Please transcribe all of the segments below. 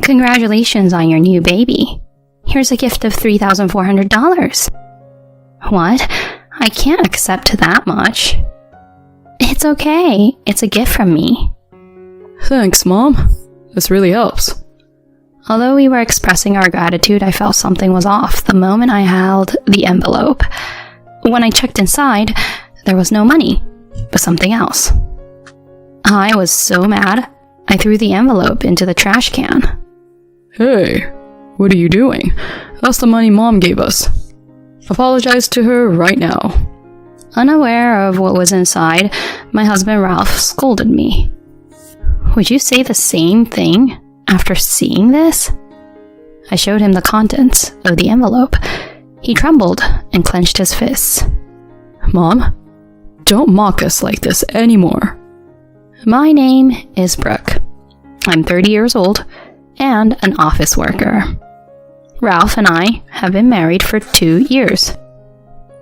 Congratulations on your new baby. Here's a gift of $3,400. What? I can't accept that much. It's okay. It's a gift from me. Thanks, Mom. This really helps. Although we were expressing our gratitude, I felt something was off the moment I held the envelope. When I checked inside, there was no money, but something else. I was so mad, I threw the envelope into the trash can. Hey, what are you doing? That's the money Mom gave us. Apologize to her right now. Unaware of what was inside, my husband Ralph scolded me. Would you say the same thing after seeing this? I showed him the contents of the envelope. He trembled and clenched his fists. Mom, don't mock us like this anymore. My name is Brooke. I'm 30 years old and an office worker. Ralph and I have been married for 2 years.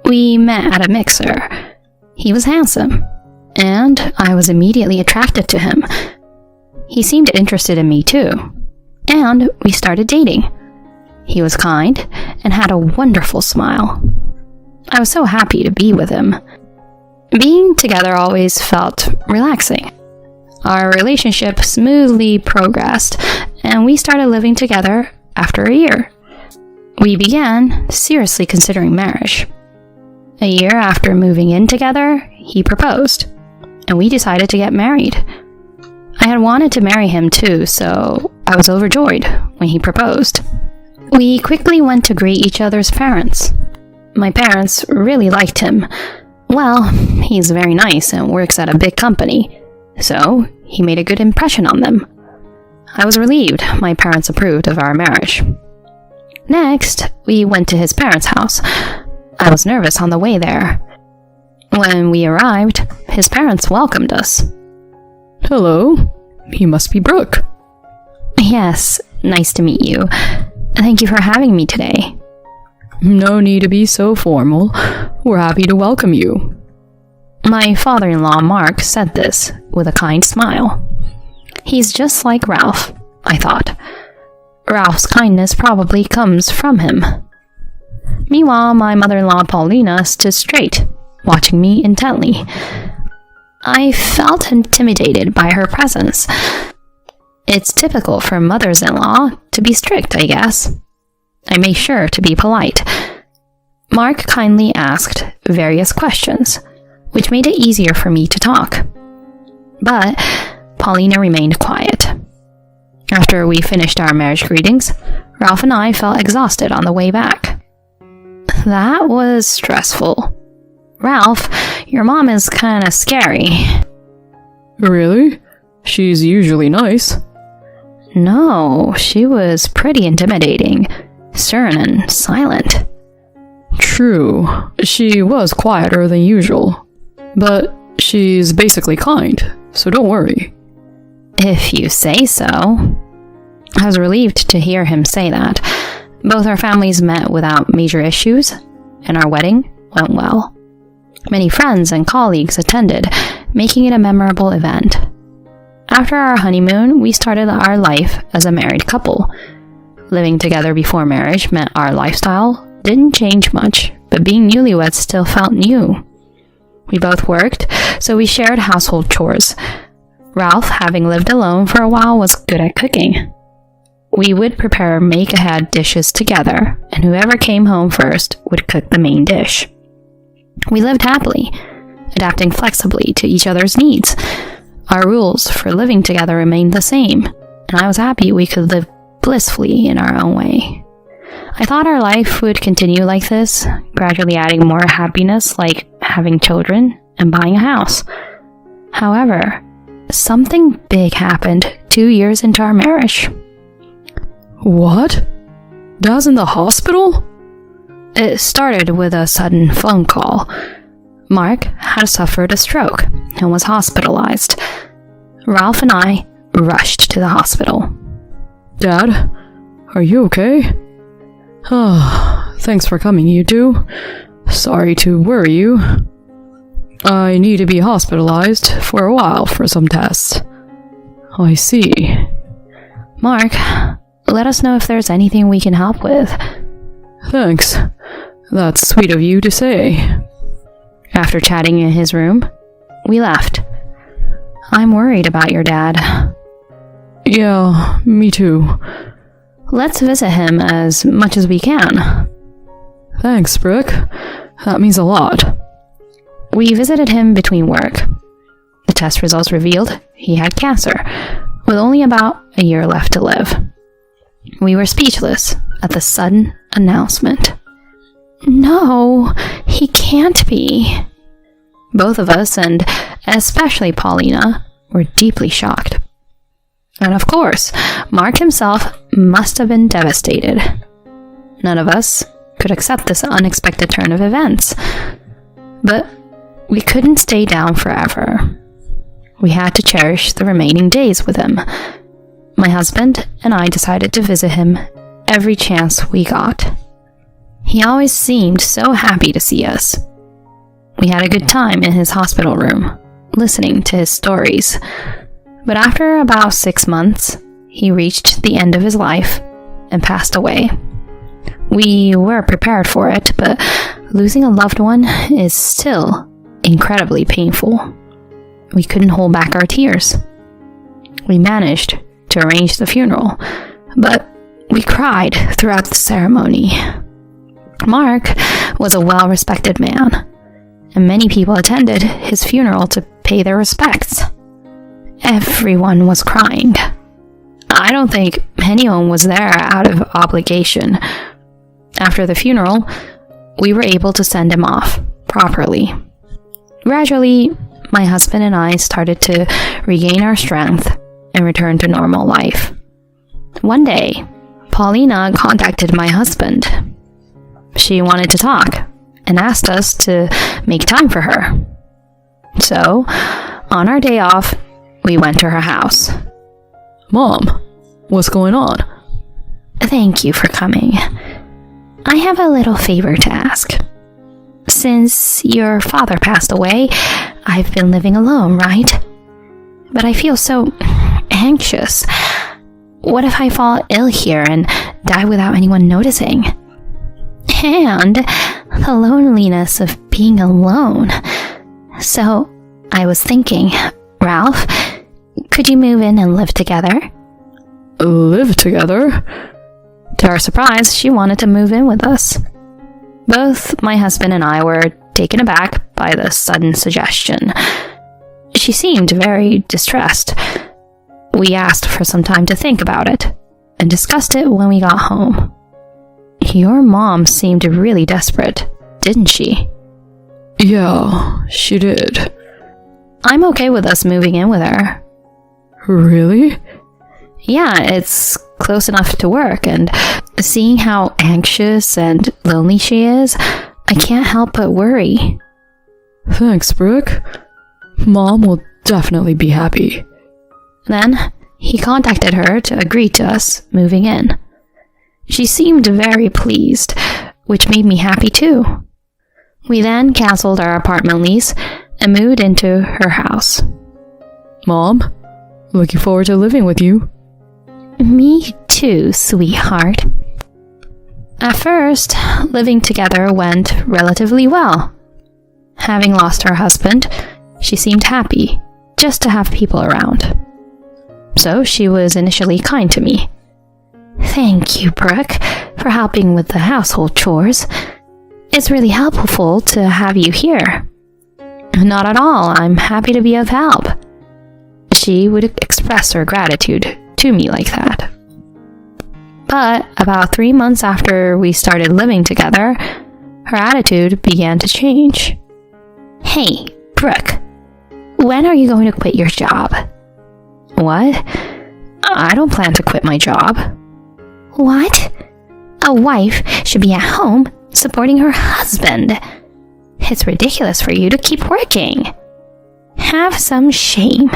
We met at a mixer. He was handsome, and I was immediately attracted to him. He seemed interested in me too, and we started dating. He was kind and had a wonderful smile. I was so happy to be with him. Being together always felt relaxing. Our relationship smoothly progressed, and we started living together after a year. We began seriously considering marriage. A year after moving in together, he proposed, and we decided to get married. I had wanted to marry him too, so I was overjoyed when he proposed. We quickly went to greet each other's parents. My parents really liked him. Well, he's very nice and works at a big company, so he made a good impression on them. I was relieved my parents approved of our marriage. Next, we went to his parents' house. I was nervous on the way there. When we arrived, his parents welcomed us. Hello, you must be Brooke. Yes, nice to meet you. Thank you for having me today. No need to be so formal. We're happy to welcome you. My father-in-law, Mark, said this with a kind smile. He's just like Ralph, I thought. Ralph's kindness probably comes from him. Meanwhile, my mother-in-law, Paulina, stood straight, watching me intently. I felt intimidated by her presence. It's typical for mothers-in-law to be strict, I guess. I made sure to be polite. Mark kindly asked various questions, which made it easier for me to talk. But Paulina remained quiet. After we finished our marriage greetings, Ralph and I felt exhausted on the way back. That was stressful. Ralph, your mom is kinda scary. Really? She's usually nice. No, she was pretty intimidating, stern and silent. True, she was quieter than usual, but she's basically kind, so don't worry. If you say so. I was relieved to hear him say that. Both our families met without major issues, and our wedding went well. Many friends and colleagues attended, making it a memorable event. After our honeymoon, we started our life as a married couple. Living together before marriage meant our lifestyle didn't change much, but being newlyweds still felt new. We both worked, so we shared household chores. Ralph, having lived alone for a while, was good at cooking. We would prepare make-ahead dishes together, and whoever came home first would cook the main dish. We lived happily, adapting flexibly to each other's needs. Our rules for living together remained the same, and I was happy we could live blissfully in our own way. I thought our life would continue like this, gradually adding more happiness like having children and buying a house. However, something big happened 2 years into our marriage. What? Dad's in the hospital? It started with a sudden phone call. Mark had suffered a stroke and was hospitalized. Ralph and I rushed to the hospital. Dad, are you okay? Thanks for coming, you two. Sorry to worry you. I need to be hospitalized for a while for some tests. I see. Mark, let us know if there's anything we can help with. Thanks. That's sweet of you to say. After chatting in his room, we left. I'm worried about your dad. Yeah, me too. Let's visit him as much as we can. Thanks, Brooke. That means a lot. We visited him between work. The test results revealed he had cancer, with only about a year left to live. We were speechless at the sudden announcement. No, he can't be. Both of us, and especially Paulina, were deeply shocked. And of course, Mark himself must have been devastated. None of us could accept this unexpected turn of events. But we couldn't stay down forever. We had to cherish the remaining days with him. My husband and I decided to visit him every chance we got. He always seemed so happy to see us. We had a good time in his hospital room, listening to his stories. But after about 6 months, he reached the end of his life and passed away. We were prepared for it, but losing a loved one is still incredibly painful. We couldn't hold back our tears. We managed to arrange the funeral, but we cried throughout the ceremony. Mark was a well-respected man, and many people attended his funeral to pay their respects. Everyone was crying. I don't think anyone was there out of obligation. After the funeral, we were able to send him off properly. Gradually, my husband and I started to regain our strength and return to normal life. One day, Paulina contacted my husband. She wanted to talk and asked us to make time for her. So, on our day off, we went to her house. Mom, what's going on? Thank you for coming. I have a little favor to ask. Since your father passed away, I've been living alone, right? But I feel so anxious. What if I fall ill here and die without anyone noticing? And the loneliness of being alone. So, I was thinking, Ralph, could you move in and live together? Live together? To our surprise, she wanted to move in with us. Both my husband and I were taken aback by the sudden suggestion. She seemed very distressed. We asked for some time to think about it, and discussed it when we got home. Your mom seemed really desperate, didn't she? Yeah, she did. I'm okay with us moving in with her. Really? Yeah, it's close enough to work, and seeing how anxious and lonely she is, I can't help but worry. Thanks, Brooke. Mom will definitely be happy. Then, he contacted her to agree to us moving in. She seemed very pleased, which made me happy too. We then canceled our apartment lease and moved into her house. Mom, looking forward to living with you. Me too, sweetheart. At first, living together went relatively well. Having lost her husband, she seemed happy just to have people around. So she was initially kind to me. Thank you, Brooke, for helping with the household chores. It's really helpful to have you here. Not at all, I'm happy to be of help. She would express her gratitude to me like that. But about 3 months after we started living together, her attitude began to change. Hey, Brooke, when are you going to quit your job? What? I don't plan to quit my job. What? A wife should be at home supporting her husband. It's ridiculous for you to keep working. Have some shame.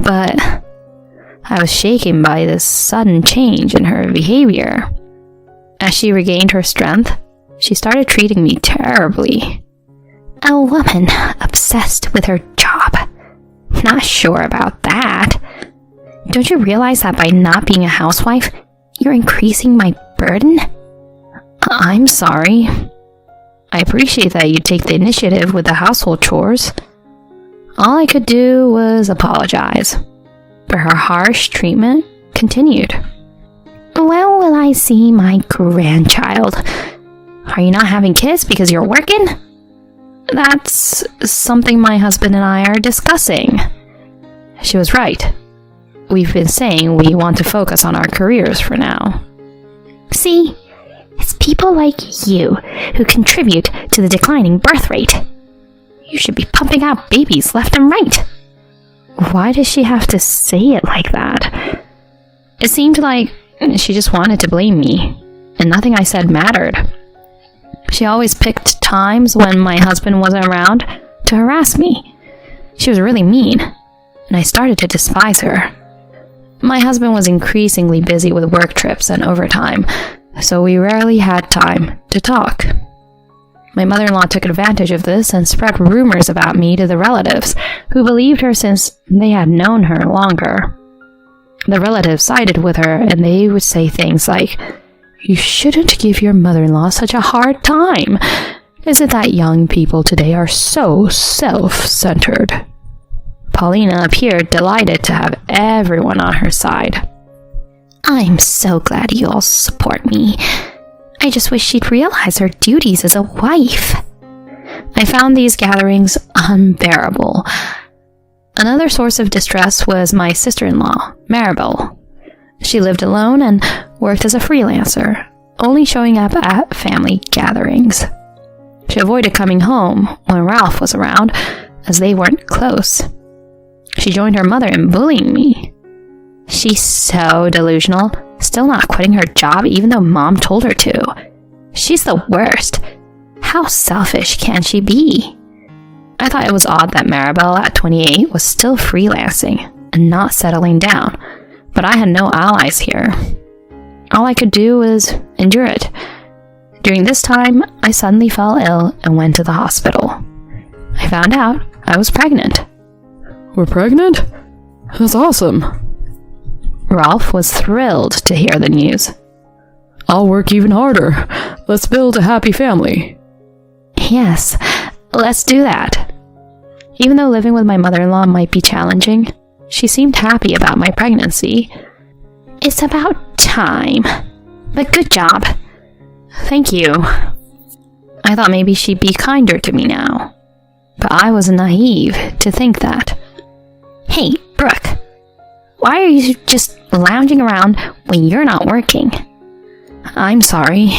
But I was shaken by this sudden change in her behavior. As she regained her strength, she started treating me terribly. A woman obsessed with her job. Not sure about that. Don't you realize that by not being a housewife, You're increasing my burden? I'm sorry. I appreciate that you take the initiative with the household chores. All I could do was apologize, but her harsh treatment continued. When will I see my grandchild? Are you not having kids because you're working? That's something my husband and I are discussing. She was right. We've been saying we want to focus on our careers for now. See, it's people like you who contribute to the declining birth rate. You should be pumping out babies left and right. Why does she have to say it like that? It seemed like she just wanted to blame me, and nothing I said mattered. She always picked times when my husband wasn't around to harass me. She was really mean, and I started to despise her. My husband was increasingly busy with work trips and overtime, so we rarely had time to talk. My mother-in-law took advantage of this and spread rumors about me to the relatives, who believed her since they had known her longer. The relatives sided with her, and they would say things like, "You shouldn't give your mother-in-law such a hard time. Is it that young people today are so self-centered?" Paulina appeared delighted to have everyone on her side. I'm so glad you all support me. I just wish she'd realize her duties as a wife. I found these gatherings unbearable. Another source of distress was my sister-in-law, Maribel. She lived alone and worked as a freelancer, only showing up at family gatherings. She avoided coming home when Ralph was around, as they weren't close. She joined her mother in bullying me. She's so delusional, still not quitting her job even though Mom told her to. She's the worst. How selfish can she be? I thought it was odd that Maribel at 28 was still freelancing and not settling down, but I had no allies here. All I could do was endure it. During this time, I suddenly fell ill and went to the hospital. I found out I was pregnant. We're pregnant? That's awesome. Ralph was thrilled to hear the news. I'll work even harder. Let's build a happy family. Yes, let's do that. Even though living with my mother-in-law might be challenging, she seemed happy about my pregnancy. It's about time. But good job. Thank you. I thought maybe she'd be kinder to me now. But I was naive to think that. Hey, Brooke. Why are you just lounging around when you're not working? I'm sorry.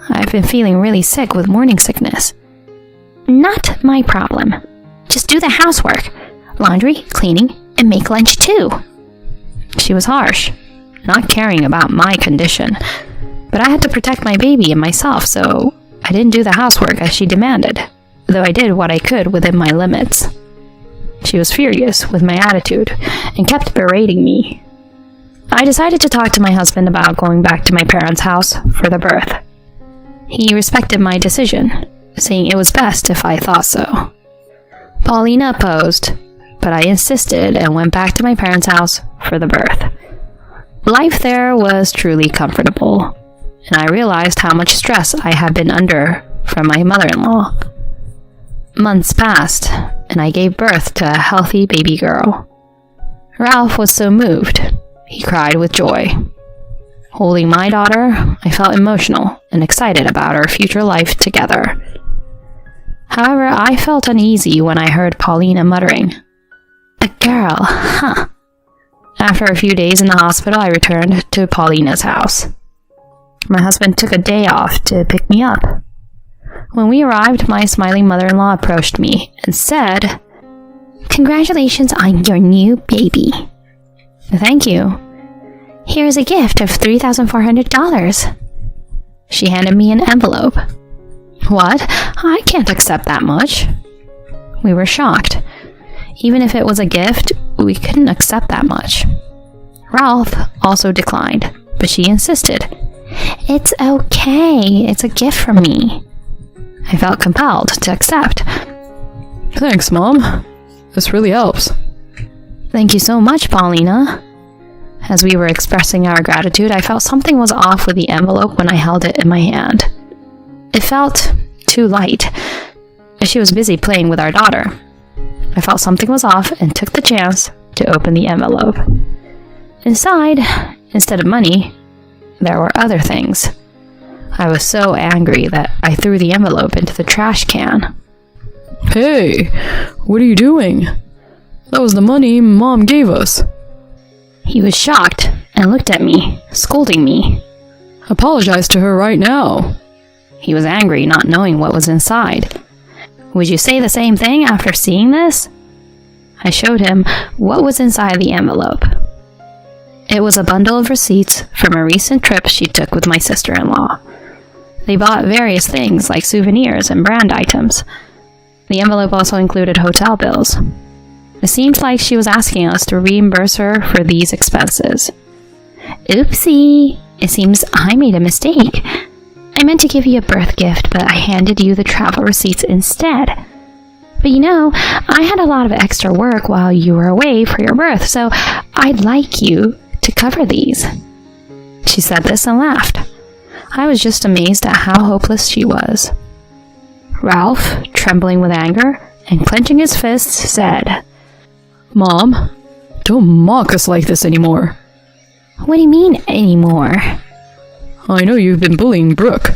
I've been feeling really sick with morning sickness. Not my problem. Just do the housework. Laundry, cleaning, and make lunch too. She was harsh, not caring about my condition. But I had to protect my baby and myself, so I didn't do the housework as she demanded, though I did what I could within my limits. She was furious with my attitude and kept berating me. I decided to talk to my husband about going back to my parents' house for the birth. He respected my decision, saying it was best if I thought so. Paulina opposed, but I insisted and went back to my parents' house for the birth. Life there was truly comfortable, and I realized how much stress I had been under from my mother-in-law. Months passed, and I gave birth to a healthy baby girl. Ralph was so moved, he cried with joy. Holding my daughter, I felt emotional and excited about our future life together. However, I felt uneasy when I heard Paulina muttering, "A girl, huh?" After a few days in the hospital, I returned to Paulina's house. My husband took a day off to pick me up. When we arrived, my smiling mother-in-law approached me and said, "Congratulations on your new baby." "Thank you. Here's a gift of $3,400. She handed me an envelope. "What? I can't accept that much." We were shocked. Even if it was a gift, we couldn't accept that much. Ralph also declined, but she insisted. "It's okay. It's a gift from me." I felt compelled to accept. Thanks, Mom. This really helps. "Thank you so much, Paulina." As we were expressing our gratitude, I felt something was off with the envelope when I held it in my hand. It felt too light. She was busy playing with our daughter. I felt something was off and took the chance to open the envelope. Inside, instead of money, there were other things. I was so angry that I threw the envelope into the trash can. Hey, what are you doing? That was the money Mom gave us. He was shocked and looked at me, scolding me. Apologize to her right now. He was angry, not knowing what was inside. Would you say the same thing after seeing this? I showed him what was inside the envelope. It was a bundle of receipts from a recent trip she took with my sister-in-law. They bought various things like souvenirs and brand items. The envelope also included hotel bills. It seems like she was asking us to reimburse her for these expenses. Oopsie! It seems I made a mistake. I meant to give you a birth gift, but I handed you the travel receipts instead. But you know, I had a lot of extra work while you were away for your birth, so I'd like you to cover these. She said this and laughed. I was just amazed at how hopeless she was. Ralph, trembling with anger and clenching his fists, said, Mom, don't mock us like this anymore. What do you mean, anymore? I know you've been bullying Brooke.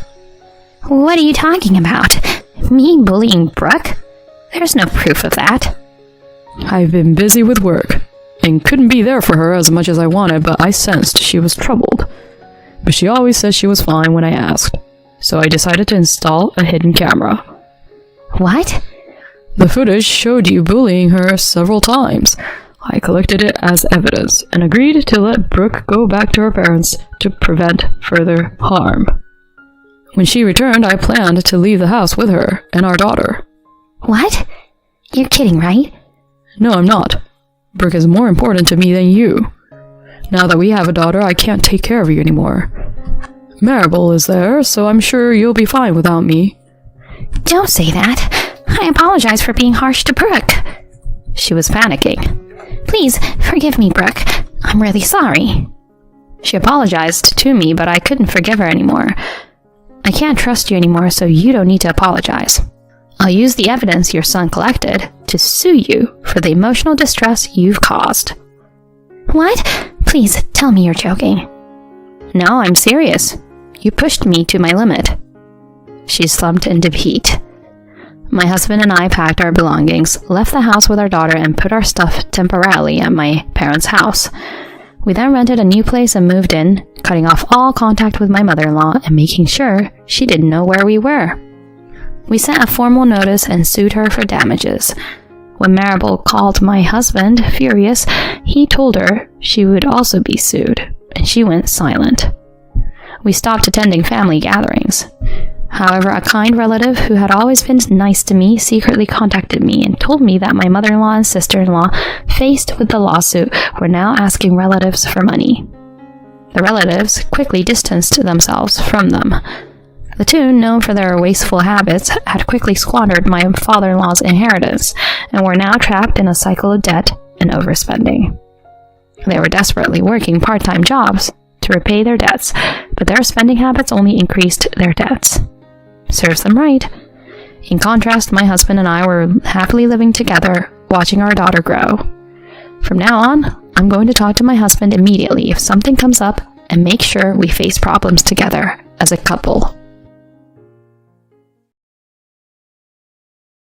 What are you talking about? Me bullying Brooke? There's no proof of that. I've been busy with work and couldn't be there for her as much as I wanted, but I sensed she was troubled. But she always said she was fine when I asked, so I decided to install a hidden camera. What? The footage showed you bullying her several times. I collected it as evidence and agreed to let Brooke go back to her parents to prevent further harm. When she returned, I planned to leave the house with her and our daughter. What? You're kidding, right? No, I'm not. Brooke is more important to me than you. Now that we have a daughter, I can't take care of you anymore. Maribel is there, so I'm sure you'll be fine without me. Don't say that. I apologize for being harsh to Brooke. She was panicking. Please, forgive me, Brooke. I'm really sorry. She apologized to me, but I couldn't forgive her anymore. I can't trust you anymore, so you don't need to apologize. I'll use the evidence your son collected to sue you for the emotional distress you've caused. What? Please, tell me you're joking. No, I'm serious. You pushed me to my limit. She slumped in defeat. My husband and I packed our belongings, left the house with our daughter, and put our stuff temporarily at my parents' house. We then rented a new place and moved in, cutting off all contact with my mother-in-law and making sure she didn't know where we were. We sent a formal notice and sued her for damages. When Maribel called my husband, furious, he told her she would also be sued, and she went silent. We stopped attending family gatherings. However, a kind relative who had always been nice to me secretly contacted me and told me that my mother-in-law and sister-in-law, faced with the lawsuit, were now asking relatives for money. The relatives quickly distanced themselves from them. The two, known for their wasteful habits, had quickly squandered my father-in-law's inheritance and were now trapped in a cycle of debt and overspending. They were desperately working part-time jobs to repay their debts, but their spending habits only increased their debts. Serves them right. In contrast, my husband and I were happily living together, watching our daughter grow. From now on, I'm going to talk to my husband immediately if something comes up and make sure we face problems together as a couple.